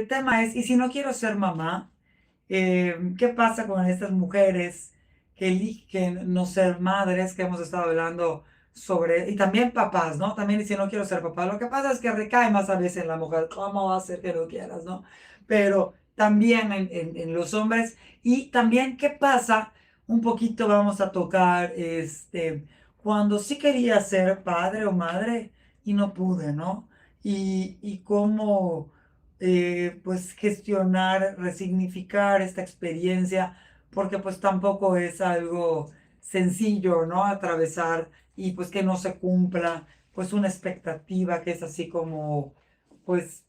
El tema es, ¿y si no quiero ser mamá? ¿Qué pasa con estas mujeres que eligen no ser madres, que hemos estado hablando sobre, y también papás, ¿no? También, y si no quiero ser papá, lo que pasa es que recae más a veces en la mujer, ¿cómo va a ser que no quieras, no? Pero también en los hombres, y también, ¿qué pasa? Un poquito vamos a tocar, cuando sí quería ser padre o madre y no pude, ¿no? Y cómo pues gestionar, resignificar esta experiencia, porque pues tampoco es algo sencillo, ¿no? Atravesar y pues que no se cumpla pues una expectativa que es así como, pues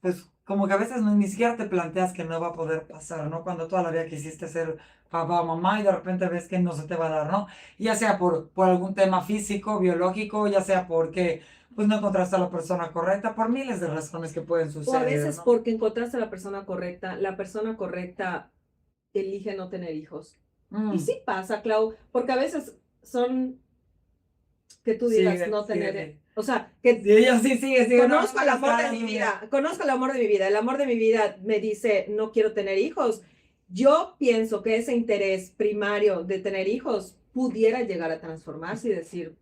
como que a veces ni siquiera te planteas que no va a poder pasar, ¿no? Cuando toda la vida quisiste ser papá o mamá y de repente ves que no se te va a dar, ¿no? Ya sea por algún tema físico, biológico, ya sea porque pues no encontraste a la persona correcta, por miles de razones que pueden O a suceder, veces ¿no? porque encontraste a la persona correcta elige no tener hijos. Y Mm, sí pasa, Clau, porque a veces son que tú digas sigue, no sigue, tener, sí. o sea, que Sí, yo sí, sigue, sigue, no, no conozco me el hagas amor de cara, mi sigue. vida, conozco el amor de mi vida, el amor de mi vida me dice no quiero tener hijos. Yo pienso que ese interés primario de tener hijos pudiera llegar a transformarse y decir,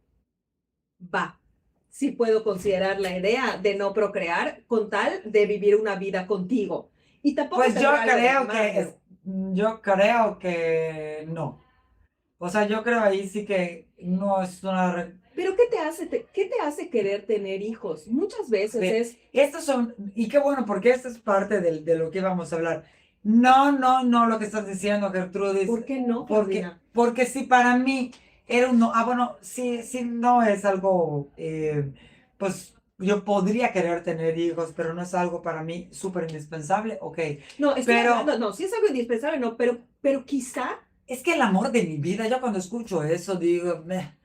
va, sí puedo considerar la idea de no procrear con tal de vivir una vida contigo. Y tampoco Pues yo tendrá algo de creo que malo. yo creo que no. O sea, yo creo ahí sí que no es una... Pero qué te hace querer tener hijos? Muchas veces Ve, es, estos son, y qué bueno, porque esto es parte de lo que íbamos a hablar. No, no, no, lo que estás diciendo, Gertrudis, ¿por qué no, porque, Claudina? porque si para mí era un no, bueno, sí, sí, no es algo, pues yo podría querer tener hijos, pero no es algo para mí súper indispensable, ok, No, estoy pero hablando, no, si es algo indispensable, no, pero quizá, es que el amor de mi vida, yo cuando escucho eso digo, "Meh".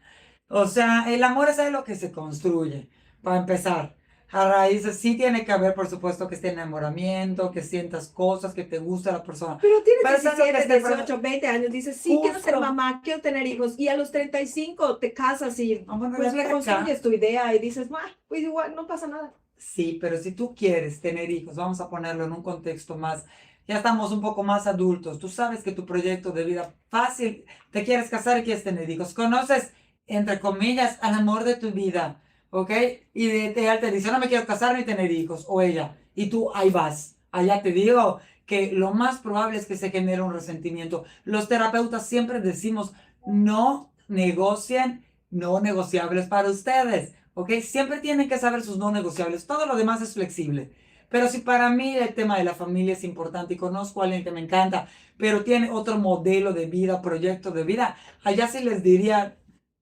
O sea, el amor es algo que se construye, para empezar. A raíces, sí tiene que haber, por supuesto, que esté enamoramiento, que sientas cosas, que te gusta la persona. pero tienes Pero es algo que 17, esté 18, 20 años, dices, sí, quiero ser justo. mamá, quiero tener hijos, y a los 35 te casas y Ah, bueno, ya pues viene acá. reconstruyes tu idea y dices, pues igual, no pasa nada. Sí, pero si tú quieres tener hijos, vamos a ponerlo en un contexto más, ya estamos un poco más adultos, tú sabes que tu proyecto de vida fácil, te quieres casar y quieres tener hijos, conoces, entre comillas, al amor de tu vida, ¿ok? Y él te dice, no me quiero casar ni tener hijos, o ella, y tú ahí vas, allá te digo que lo más probable es que se genere un resentimiento. Los terapeutas siempre decimos, no negocien no negociables para ustedes. ¿Ok? Siempre tienen que saber sus no negociables. Todo lo demás es flexible. Pero si para mí el tema de la familia es importante y conozco a alguien que me encanta, pero tiene otro modelo de vida, proyecto de vida, allá sí les diría,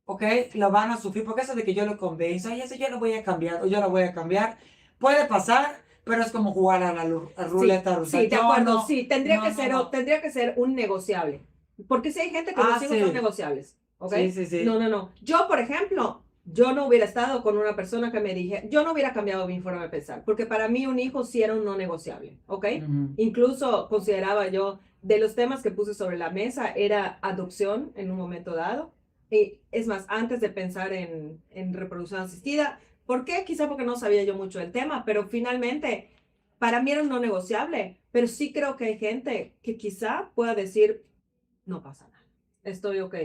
ok, lo van a sufrir, porque eso de que yo lo convenzo, ay, eso yo lo voy a cambiar o yo lo voy a cambiar, puede pasar, pero es como jugar a la Sí, ruleta rusa. sí, de Yo acuerdo, no, sí, no, no, no. tendría que ser un negociable. Porque si hay gente que Ah, los hijos son sí, negociables, ¿ok? sí, sí, No, sí. no, no. Yo, por ejemplo, yo no hubiera estado con una persona que me dije, yo no hubiera cambiado mi forma de pensar, porque para mí un hijo sí era un no negociable, ¿ok? Ujú. Incluso consideraba yo, de los temas que puse sobre la mesa, era adopción en un momento dado. Y es más, antes de pensar en reproducción asistida, ¿por qué? Quizá porque no sabía yo mucho del tema, pero finalmente para mí era un no negociable, pero sí creo que hay gente que quizá pueda decir, no pasa nada, estoy ok.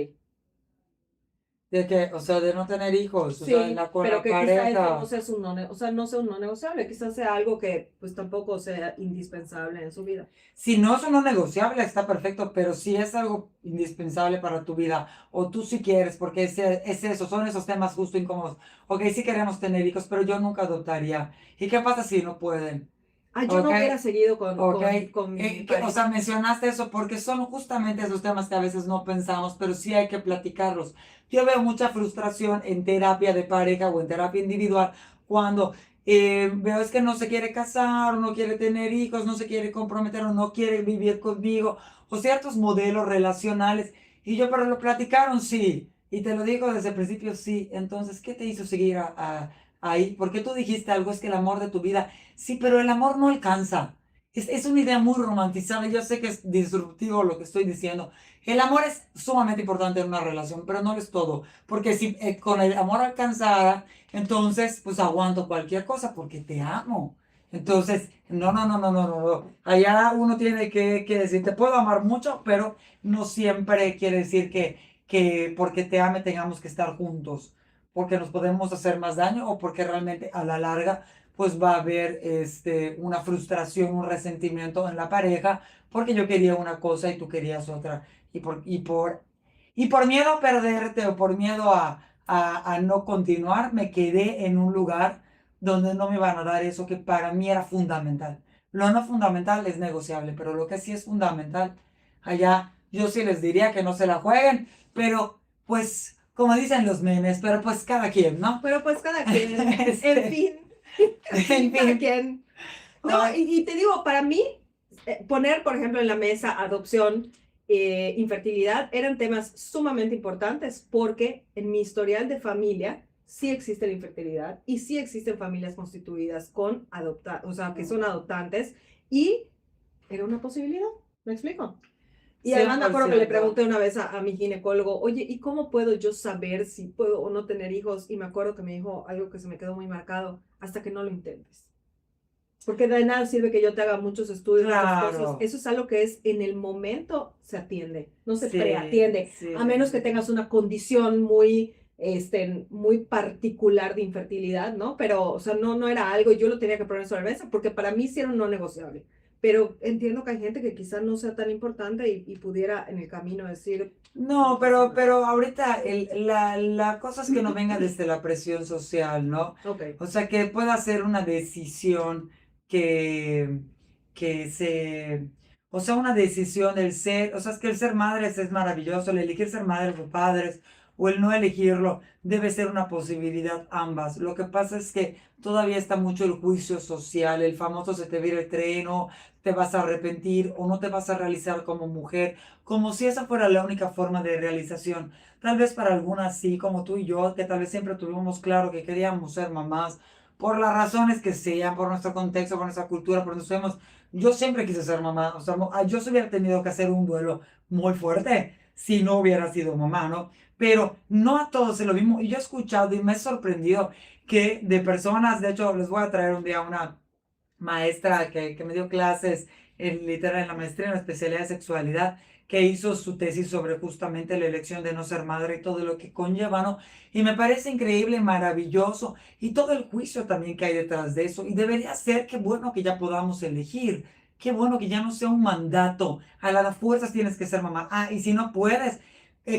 De que, o sea, de no tener hijos, o sea, Sí, con pero la que quizá esto no pareja. sea un o sea, no sea un no negociable, quizás sea algo que pues tampoco sea indispensable en su vida. Si no es uno negociable, está perfecto, pero si es algo indispensable para tu vida, o tú sí quieres, porque es eso, son esos temas justo incómodos. Ok, sí queremos tener hijos, pero yo nunca adoptaría. ¿Y qué pasa si no pueden? Ah, yo Ok, no hubiera seguido ok. con mi O sea, pareja. mencionaste eso porque son justamente esos temas que a veces no pensamos, pero sí hay que platicarlos. Yo veo mucha frustración en terapia de pareja o en terapia individual cuando veo es que no se quiere casar, o no quiere tener hijos, no se quiere comprometer o no quiere vivir conmigo, o ciertos modelos relacionales. Y yo, pero lo platicaron, sí. Y te lo digo desde el principio, sí. Entonces, ¿qué te hizo seguir ahí? Porque tú dijiste algo, es que el amor de tu vida, sí, pero el amor no alcanza. Es una idea muy romantizada. Yo sé que es disruptivo lo que estoy diciendo. El amor es sumamente importante en una relación, pero no es todo. Porque si con el amor alcanzara, entonces pues aguanto cualquier cosa porque te amo. Entonces, no, no, no, no, no, no, no. Allá uno tiene que decir, te puedo amar mucho, pero no siempre quiere decir que porque te ame tengamos que estar juntos, porque nos podemos hacer más daño o porque realmente a la larga pues va a haber una frustración, un resentimiento en la pareja, porque yo quería una cosa y tú querías otra. Y por miedo a perderte o por miedo a no continuar, me quedé en un lugar donde no me iban a dar eso que para mí era fundamental. Lo no fundamental es negociable, pero lo que sí es fundamental, allá yo sí les diría que no se la jueguen, pero pues, como dicen los memes, pero pues cada quien, ¿no? Pero pues cada quien, en Este, fin, en cada fin, quien. No, ay, y te digo, para mí, poner, por ejemplo, en la mesa adopción, infertilidad, eran temas sumamente importantes porque en mi historial de familia sí existe la infertilidad y sí existen familias constituidas con o sea, que son adoptantes y era una posibilidad, ¿me explico? Y además me acuerdo que le 100%. pregunté una vez a mi ginecólogo, oye, ¿y cómo puedo yo saber si puedo o no tener hijos? Y me acuerdo que me dijo algo que se me quedó muy marcado, hasta que no lo intentes. Porque de nada sirve que yo te haga muchos estudios, muchas cosas. Claro, Eso es algo que es en el momento se atiende, no se sí, preatiende, sí, a sí, menos que sí. tengas una condición muy, muy particular de infertilidad, ¿no? Pero, o sea, no era algo, yo lo tenía que poner sobre la mesa, porque para mí sí era un no negociable. Pero entiendo que hay gente que quizás no sea tan importante y pudiera en el camino decir, No, no pasa nada. pero ahorita la cosa es que no venga desde la presión social, ¿no? Ok. O sea, que pueda ser una decisión que, que se, o sea, una decisión el ser, o sea, es que el ser madres es maravilloso, el elegir ser madres o padres, o el no elegirlo, debe ser una posibilidad ambas. Lo que pasa es que todavía está mucho el juicio social, el famoso se te vira el tren, o te vas a arrepentir, o no te vas a realizar como mujer como si esa fuera la única forma de realización. Tal vez para algunas sí, como tú y yo, que tal vez siempre tuvimos claro que queríamos ser mamás, por las razones que sean, por nuestro contexto, por nuestra cultura, por nuestros temas. Yo siempre quise ser mamá, o sea, yo se hubiera tenido que hacer un duelo muy fuerte si no hubiera sido mamá, ¿no? Pero no a todos se lo mismo. Y yo he escuchado y me he sorprendido que de personas, de hecho, les voy a traer un día una maestra que me dio clases literal en la maestría en la especialidad de sexualidad, que hizo su tesis sobre justamente la elección de no ser madre y todo lo que conlleva, ¿no? Y me parece increíble, maravilloso, y todo el juicio también que hay detrás de eso. Y debería ser, qué bueno que ya podamos elegir, qué bueno que ya no sea un mandato, a las fuerzas tienes que ser mamá. Ah, y si no puedes,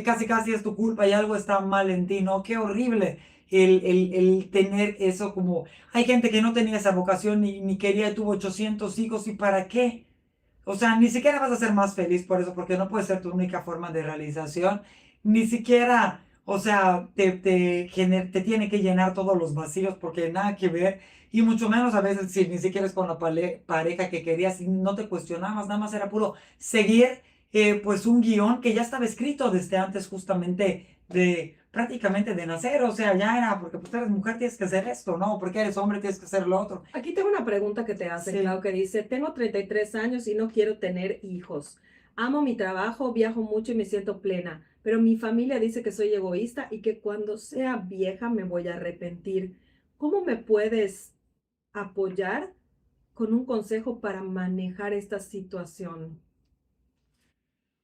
casi casi es tu culpa y algo está mal en ti, ¿no? Qué horrible el tener eso como hay gente que no tenía esa vocación ni quería y tuvo 800 hijos. ¿Y para qué? O sea, ni siquiera vas a ser más feliz por eso, porque no puede ser tu única forma de realización. Ni siquiera, o sea, te tiene que llenar todos los vacíos porque nada que ver. Y mucho menos a veces si ni siquiera es con la pareja que querías y no te cuestionabas, nada más era puro seguir pues un guión que ya estaba escrito desde antes justamente de prácticamente de nacer. O sea, ya era porque pues eres mujer tienes que hacer esto, ¿no? Porque eres hombre tienes que hacer lo otro. Aquí tengo una pregunta que te hacen, Clau, Sí. que dice, tengo 33 años y no quiero tener hijos. Amo mi trabajo, viajo mucho y me siento plena, pero mi familia dice que soy egoísta y que cuando sea vieja me voy a arrepentir. ¿Cómo me puedes apoyar con un consejo para manejar esta situación?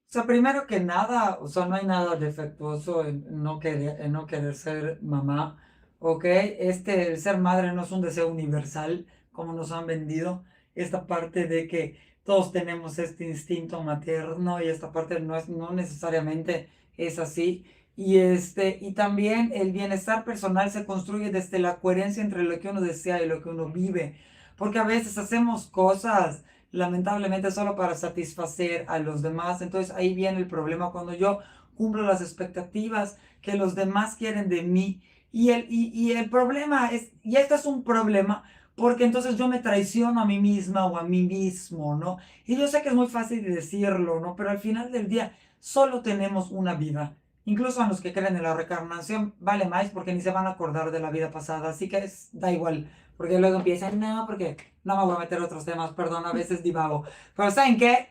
O sea, primero que nada, o sea, no hay nada defectuoso en no querer ser mamá, ¿ok? El ser madre no es un deseo universal, como nos han vendido. Esta parte de que todos tenemos este instinto materno y esta parte no necesariamente es así. Y también el bienestar personal se construye desde la coherencia entre lo que uno desea y lo que uno vive. Porque a veces hacemos cosas lamentablemente solo para satisfacer a los demás. Entonces ahí viene el problema cuando yo cumplo las expectativas que los demás quieren de mí. Y el problema es, y esto es un problema, porque entonces yo me traiciono a mí misma o a mí mismo, ¿no? Y yo sé que es muy fácil de decirlo, ¿no? Pero al final del día solo tenemos una vida. Incluso a los que creen en la reencarnación vale más porque ni se van a acordar de la vida pasada. Así que da igual. Porque luego empiezan, no, porque no me voy a meter a otros temas, perdón, a veces divago. Pero ¿saben qué?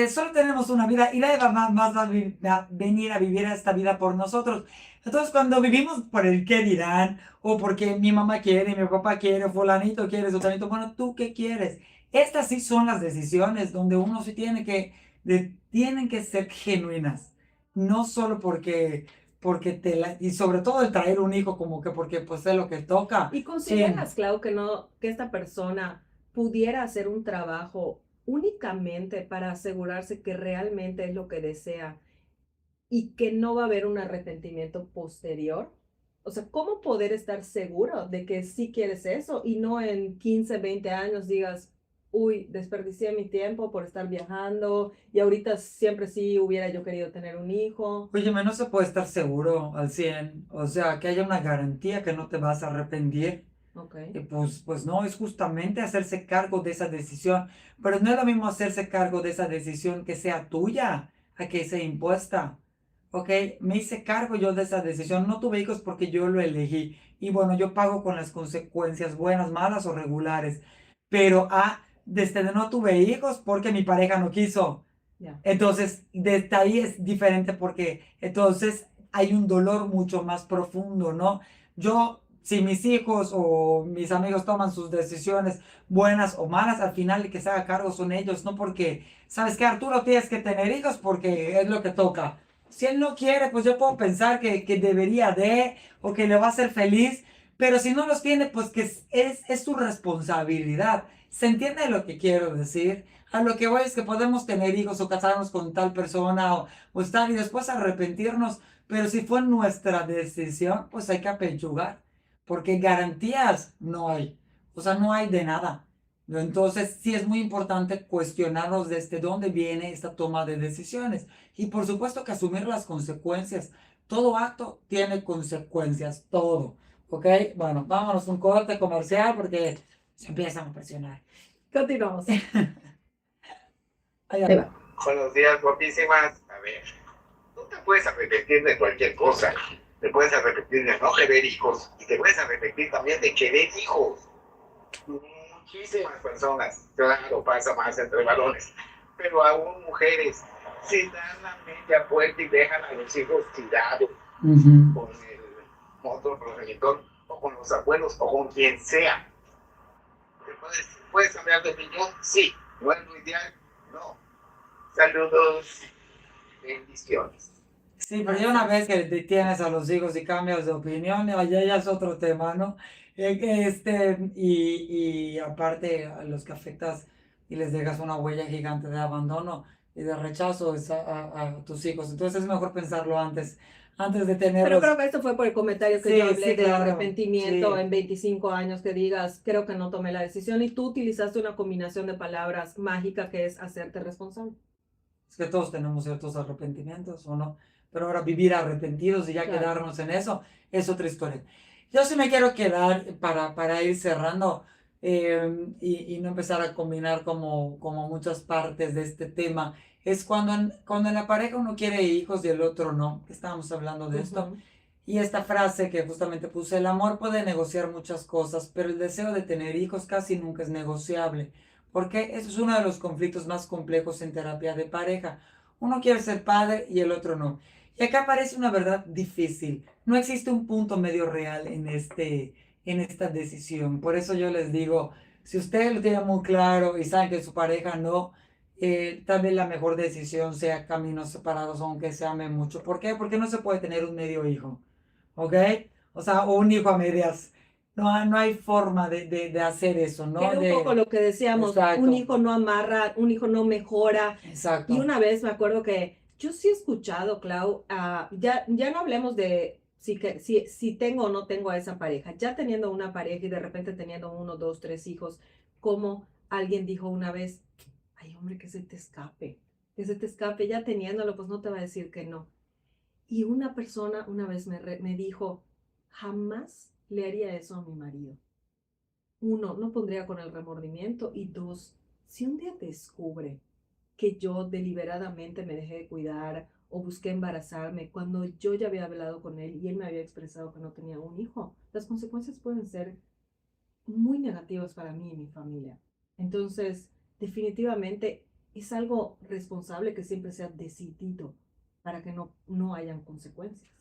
Solo tenemos una vida y nadie más va a venir a vivir esta vida por nosotros. Entonces, cuando vivimos por el qué dirán, o porque mi mamá quiere, mi papá quiere, fulanito quiere, sutanito, bueno, ¿tú qué quieres? Estas sí son las decisiones donde uno sí tienen que ser genuinas. No solo porque y sobre todo el traer un hijo como que porque pues es lo que toca. ¿Y Sí. consideras, Clau, que no, que esta persona pudiera hacer un trabajo únicamente para asegurarse que realmente es lo que desea y que no va a haber un arrepentimiento posterior? O sea, ¿cómo poder estar seguro de que sí quieres eso y no en 15, 20 años digas, uy, desperdicié mi tiempo por estar viajando y ahorita siempre sí hubiera yo querido tener un hijo? Óyeme, no se puede estar seguro al 100, o sea, que haya una garantía que no te vas a arrepentir. Ok, Pues no, es justamente hacerse cargo de esa decisión, pero no es lo mismo hacerse cargo de esa decisión que sea tuya a que sea impuesta. Ok, me hice cargo yo de esa decisión, no tuve hijos porque yo lo elegí y bueno, yo pago con las consecuencias buenas, malas o regulares, pero desde no tuve hijos porque mi pareja no quiso. ya. Entonces, desde ahí es diferente porque entonces hay un dolor mucho más profundo, ¿no? Yo, si mis hijos o mis amigos toman sus decisiones buenas o malas, al final el que se haga cargo son ellos, no porque, ¿sabes qué? Arturo, tienes que tener hijos porque es lo que toca. Si él no quiere, pues yo puedo pensar que debería de o que le va a hacer feliz, pero si no los tiene, pues que es su responsabilidad. ¿Se entiende lo que quiero decir? A lo que voy es que podemos tener hijos o casarnos con tal persona o estar y después arrepentirnos, pero si fue nuestra decisión, pues hay que apechugar, porque garantías no hay, o sea, no hay de nada. Entonces, sí es muy importante cuestionarnos desde dónde viene esta toma de decisiones y por supuesto que asumir las consecuencias. Todo acto tiene consecuencias, todo. ¿Ok? Bueno, vámonos a un corte comercial porque se empiezan a presionar. Continuamos. Ahí Ahí va. Buenos días, guapísimas. A ver, tú te puedes arrepentir de cualquier cosa. Te puedes arrepentir de no querer hijos y te puedes arrepentir también de querer hijos. Muchísimas personas, claro, pasa más entre varones, pero aún mujeres se dan la media vuelta y dejan a los hijos tirados con el otro progenitor o con los abuelos o con quien sea. ¿Puedes cambiar de opinión? Sí. ¿No es lo ideal? No. Saludos. Bendiciones. Sí, pero ya una vez que tienes a los hijos y cambias de opinión, ya es otro tema, ¿no? Y aparte a los que afectas y les dejas una huella gigante de abandono y de rechazo a tus hijos. Entonces es mejor pensarlo antes de Pero creo tenerlos. que esto fue por el comentario que yo Sí, hablé sí, de claro. arrepentimiento Sí. en 25 años, que digas, creo que no tomé la decisión y tú utilizaste una combinación de palabras mágica que es hacerte responsable. Es que todos tenemos ciertos arrepentimientos, ¿o no? Pero ahora vivir arrepentidos y ya Claro. quedarnos en eso es otra historia. Yo sí me quiero quedar para ir cerrando y no empezar a combinar como muchas partes de este tema. Es cuando en la pareja uno quiere hijos y el otro no. Estábamos hablando de esto. Ujú. Y esta frase que justamente puse, el amor puede negociar muchas cosas, pero el deseo de tener hijos casi nunca es negociable. Porque eso es uno de los conflictos más complejos en terapia de pareja. Uno quiere ser padre y el otro no. Y acá aparece una verdad difícil. No existe un punto medio real en esta decisión. Por eso yo les digo, si ustedes lo tienen muy claro y saben que su pareja no, tal vez la mejor decisión sea caminos separados, aunque se amen mucho. ¿Por qué? Porque no se puede tener un medio hijo. ¿Ok? O sea, o un hijo a medias. No hay forma de hacer eso, Que ¿no? era un poco lo que decíamos, un Exacto, hijo no amarra, un hijo no mejora. Y exacto. una vez me acuerdo que yo sí he escuchado, Clau, ya no hablemos de si tengo o no tengo a esa pareja, ya teniendo una pareja y de repente teniendo uno, dos, tres hijos, como alguien dijo una vez, ay hombre, que se te escape, ya teniéndolo, pues no te va a decir que no. Y una persona una vez me dijo, jamás le haría eso a mi marido. Uno, no pondría con el remordimiento y dos, si un día descubre que yo deliberadamente me dejé de cuidar o busqué embarazarme cuando yo ya había hablado con él y él me había expresado que no tenía un hijo, las consecuencias pueden ser muy negativas para mí y mi familia. Entonces, definitivamente es algo responsable que siempre sea decidido para que no hayan consecuencias.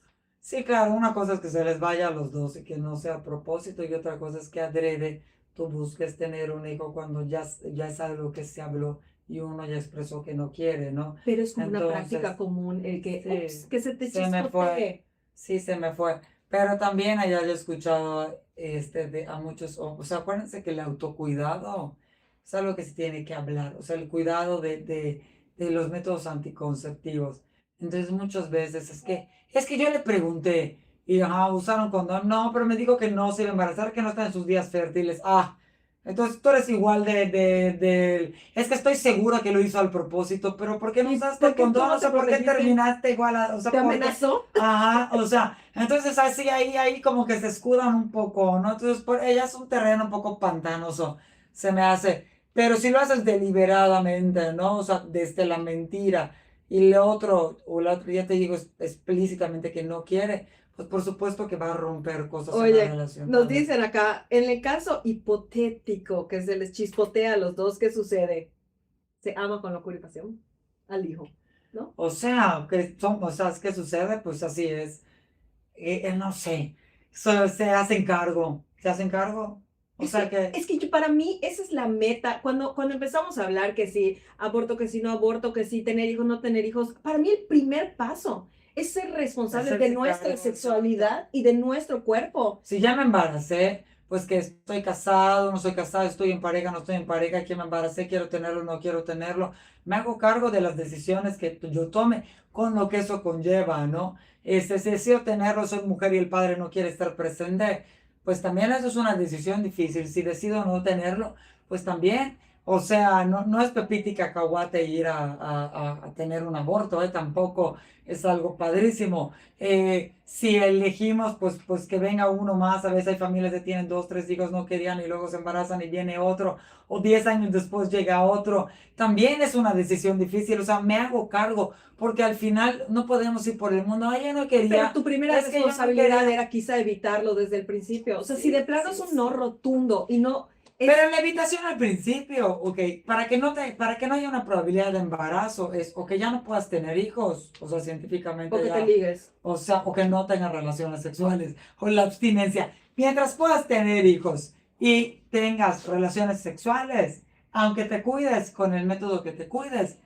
Sí, claro, una cosa es que se les vaya a los dos y que no sea a propósito, y otra cosa es que adrede tú busques tener un hijo cuando ya es algo que se habló y uno ya expresó que no quiere, ¿no? Pero es como una práctica Entonces, común el que, ups, sí, que se te se me fue, chispotee. sí, se me fue. Pero también allá yo he escuchado a muchos, o sea, acuérdense que el autocuidado es algo que se tiene que hablar, o sea, el cuidado de los métodos anticonceptivos. Entonces muchas veces es que yo le pregunté y usaron condón, no, pero me dijo que no se iba a embarazar, que no está en sus días fértiles. Entonces tú eres igual es que estoy segura que lo hizo al propósito, pero ¿por qué no ¿Y usaste por el qué tú condón? no O te sea, ¿por qué protegiste? terminaste igual? O sea, ¿Te ¿por qué? amenazó? Ajá, o sea, entonces así ahí como que se escudan un poco, ¿no? Entonces ella es un terreno un poco pantanoso, se me hace. Pero si lo haces deliberadamente, ¿no? O sea, desde la mentira y el otro, o la otra, ya te digo explícitamente que no quiere, pues por supuesto que va a romper cosas en la Oye, relación nos también. dicen acá, en el caso hipotético que se les chispotea a los dos, ¿qué sucede? Se ama con locura y pasión al hijo, ¿no? O sea, ¿qué sucede? Pues así es. No sé, se hacen cargo, o Es sea que, que, es que para mí esa es la meta. Cuando empezamos a hablar que si aborto, que si no aborto, que si tener hijos, no tener hijos, para mí el primer paso es ser responsables de hacerse nuestra cargo, exacto. sexualidad y de nuestro cuerpo. Si ya me embaracé, pues que estoy casado, no soy casado, estoy en pareja, no estoy en pareja, que me embaracé, quiero tenerlo, no quiero tenerlo. Me hago cargo de las decisiones que yo tome con lo que eso conlleva, ¿no? Si decido tenerlo, soy mujer y el padre no quiere estar presente, pues también eso es una decisión difícil. Si decido no tenerlo, pues también, o sea, no es pepita y cacahuate ir a tener un aborto, ¿eh? Tampoco es algo padrísimo. Si elegimos, pues que venga uno más, a veces hay familias que tienen 2, 3 hijos, no querían y luego se embarazan y viene otro, o 10 años después llega otro, también es una decisión difícil, o sea, me hago cargo, porque al final no podemos ir por el mundo, ay, yo no Pero quería, tu primera es que yo no responsabilidad quería, era quizá evitarlo desde el principio. O sea, si sí, de plano sí, es un no sí. rotundo y no Pero es en la evitación al principio, ok, para que no haya una probabilidad de embarazo, o que ya no puedas tener hijos, o sea, científicamente porque te ya, ligues. o sea, o que no tengas relaciones sexuales, o la abstinencia. Mientras puedas tener hijos y tengas relaciones sexuales, aunque te cuides con el método que te cuides,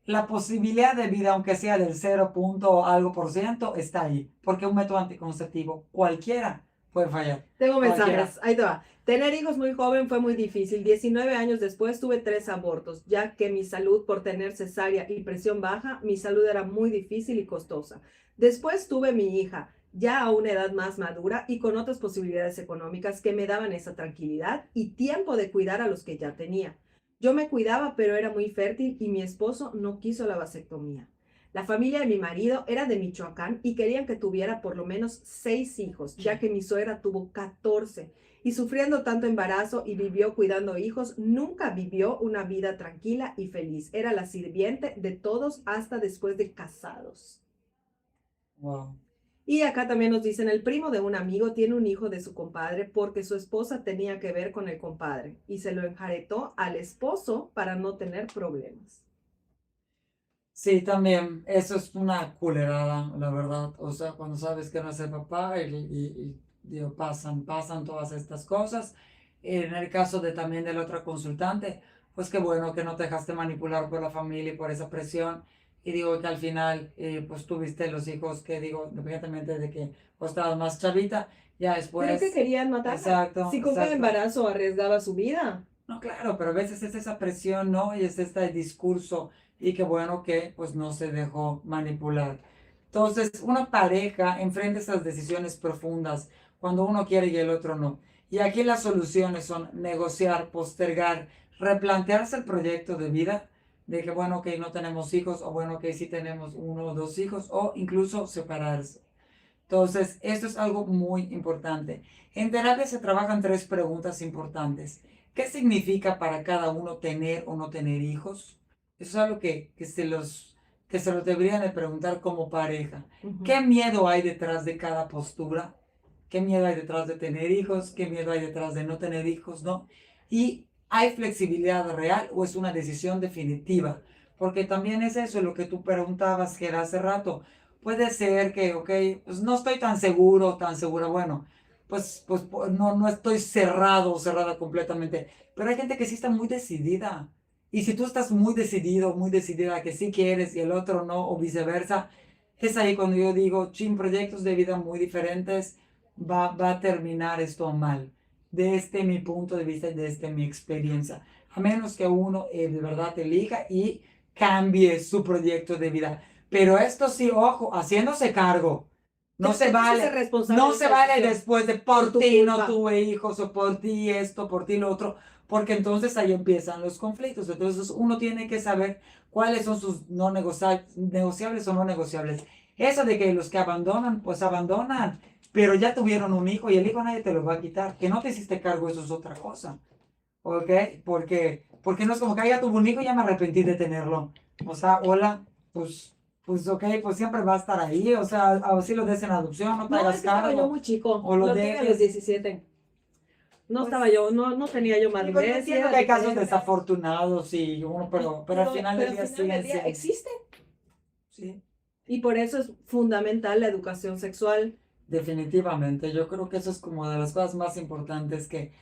la posibilidad de vida, aunque sea del 0 punto algo por ciento, está ahí, porque un método anticonceptivo cualquiera puede fallar, Tengo cualquiera. mensajes, ahí te va. Tener hijos muy joven fue muy difícil. 19 años después tuve 3 abortos, ya que mi salud por tener cesárea y presión baja, mi salud era muy difícil y costosa. Después tuve mi hija, ya a una edad más madura y con otras posibilidades económicas que me daban esa tranquilidad y tiempo de cuidar a los que ya tenía. Yo me cuidaba, pero era muy fértil y mi esposo no quiso la vasectomía. La familia de mi marido era de Michoacán y querían que tuviera por lo menos 6 hijos, ya que mi suegra tuvo 14 y sufriendo tanto embarazo y vivió cuidando hijos, nunca vivió una vida tranquila y feliz. Era la sirviente de todos hasta después de casados. Wow. Y acá también nos dicen, el primo de un amigo tiene un hijo de su compadre porque su esposa tenía que ver con el compadre y se lo enjaretó al esposo para no tener problemas. Sí, también, eso es una culerada, la verdad. O sea, cuando sabes que no es el papá digo, pasan todas estas cosas. En el caso también de la otra consultante, pues qué bueno que no te dejaste manipular por la familia y por esa presión. Y digo que al final, pues tuviste los hijos que digo, independientemente de que pues estabas más chavita, ya Pero que después, querían matarla. exacto, Si con cada exacto. embarazo arriesgaba su vida. No, claro, pero a veces es esa presión, ¿no? Y es este discurso y qué bueno que pues no se dejó manipular. Entonces, una pareja enfrenta esas decisiones profundas cuando uno quiere y el otro no. Y aquí las soluciones son negociar, postergar, replantearse el proyecto de vida, de que bueno, que no tenemos hijos, o bueno, que sí tenemos 1 o 2 hijos, o incluso separarse. Entonces, esto es algo muy importante. En terapia se trabajan 3 preguntas importantes. ¿Qué significa para cada uno tener o no tener hijos? Eso es algo que se los deberían de preguntar como pareja. ¿Qué miedo hay detrás de cada postura? ¿Qué miedo hay detrás de tener hijos? ¿Qué miedo hay detrás de no tener hijos? ¿No? Y ¿hay flexibilidad real o es una decisión definitiva? Porque también es eso lo que tú preguntabas, que era hace rato. puede ser que, ok, pues no estoy tan seguro, tan segura, bueno, no, no estoy cerrado o cerrada completamente, pero hay gente que sí está muy decidida. Y si tú estás muy decidido, muy decidida que sí quieres y el otro no, o viceversa, es ahí cuando yo digo, chin, proyectos de vida muy diferentes, va a terminar esto mal. Desde mi punto de vista y desde mi experiencia. A menos que uno de verdad elija y cambie su proyecto de vida. Pero esto sí, ojo, haciéndose cargo. No se Te tienes que ser vale, responsable no de se esa vale decisión. después de Por por tu ti no culpa. tuve hijos o por ti esto, por ti lo otro, porque entonces ahí empiezan los conflictos. Entonces uno tiene que saber cuáles son sus no negociables o no negociables. Eso de que los que abandonan, pues abandonan, pero ya tuvieron un hijo y el hijo nadie te lo va a quitar. Que no te hiciste cargo, eso es otra cosa. ¿Ok? Porque no es como que "Ay, ya tuve un hijo y ya me arrepentí de tenerlo. O sea, hola, pues ok, pues siempre va a estar ahí. O sea, así lo des en adopción, no te No, es hagas que estaba yo cargo muy chico. o lo Lo tuve a los dejes. 17. No Pues, estaba yo, no tenía yo sí, pues yo madurez, y entiendo era que hay casos diferente. desafortunados y uno, pero al final del Al día final siguen del día siendo. existe. Sí, Y por eso es fundamental la educación sexual. definitivamente. Yo creo que eso es como de las cosas más importantes que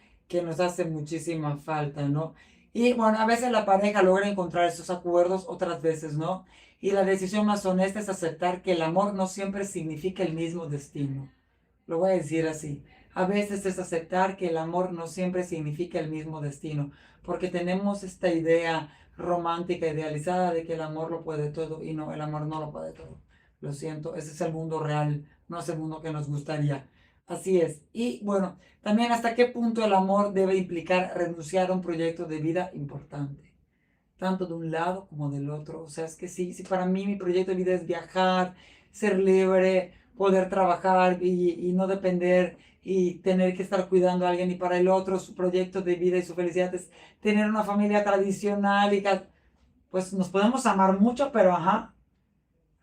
nos hace muchísima falta, ¿no? Y bueno, a veces la pareja logra encontrar esos acuerdos, otras veces no. Y la decisión más honesta es aceptar que el amor no siempre significa el mismo destino. Lo voy a decir así. A veces es aceptar que el amor no siempre significa el mismo destino, porque tenemos esta idea romántica, idealizada de que el amor lo puede todo y no, el amor no lo puede todo. Lo siento, ese es el mundo real, no es el mundo que nos gustaría. Así es. Y bueno, también hasta qué punto el amor debe implicar renunciar a un proyecto de vida importante, tanto de un lado como del otro. O sea, es que sí, sí, para mí mi proyecto de vida es viajar, ser libre, poder trabajar y no depender y tener que estar cuidando a alguien. Y para el otro, su proyecto de vida y su felicidad es tener una familia tradicional y que, pues nos podemos amar mucho, pero ajá,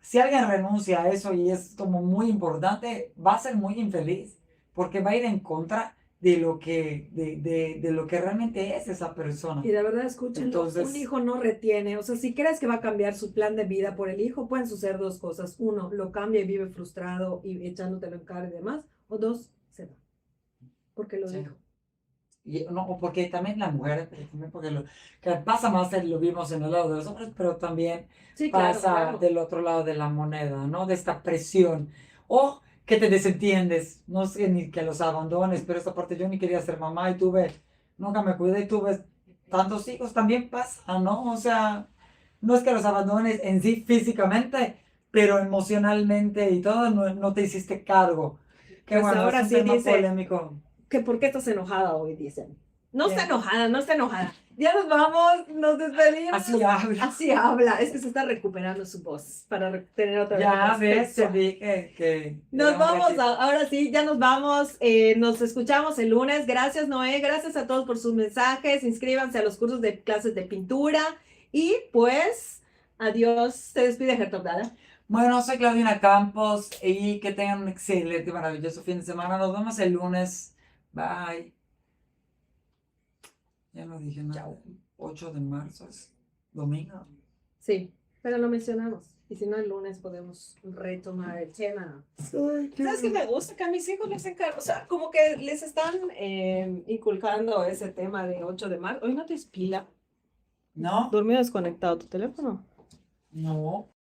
si alguien renuncia a eso y es como muy importante, va a ser muy infeliz porque va a ir en contra de lo que realmente es esa persona. Y de verdad, escúchenlo, un Entonces, hijo no retiene. O sea, si crees que va a cambiar su plan de vida por el hijo, pueden suceder dos cosas. Uno, lo cambia y vive frustrado y echándotelo en cara y demás. O dos, se va. Porque lo sí. dijo. Y, no, porque también las mujeres, pero también porque que pasa más, lo vimos en el lado de los hombres, pero también Sí, claro, pasa claro. del otro lado de la moneda, ¿no? De esta presión. O que te desentiendes, no sé ni que los abandones, pero esta parte yo ni quería ser mamá y nunca me cuidé y tuve tantos hijos, también pasa, ¿no? O sea, no es que los abandones en sí físicamente, pero emocionalmente y todo, no, no te hiciste cargo. Que Pues bueno, es ahora un sí tema dice polémico. que ¿por qué estás enojada hoy? Dicen. No está Bien. enojada, no está enojada. Ya nos vamos, nos despedimos. Así habla. Así habla, es que se está recuperando su voz para tener otra vez. Ya voz ves, te sexual. dije que Nos era un vamos, ratito. ahora sí, ya nos vamos. Nos escuchamos el lunes. Gracias, Noé. Gracias a todos por sus mensajes. Inscríbanse a los cursos de clases de pintura. Y pues, adiós. Se despide Gertrude Dada. Bueno, soy Claudina Campos y que tengan un excelente, maravilloso fin de semana. Nos vemos el lunes. Bye. Ya no dije nada. 8 de marzo es domingo. Sí, pero lo mencionamos. Y si no, el lunes podemos retomar el tema. ¿Sabes qué me gusta? Que a mis hijos les encanta, o sea, como que les están inculcando ese tema de 8 de marzo. Hoy no te pila. ¿No? ¿Dormido desconectado tu teléfono? No.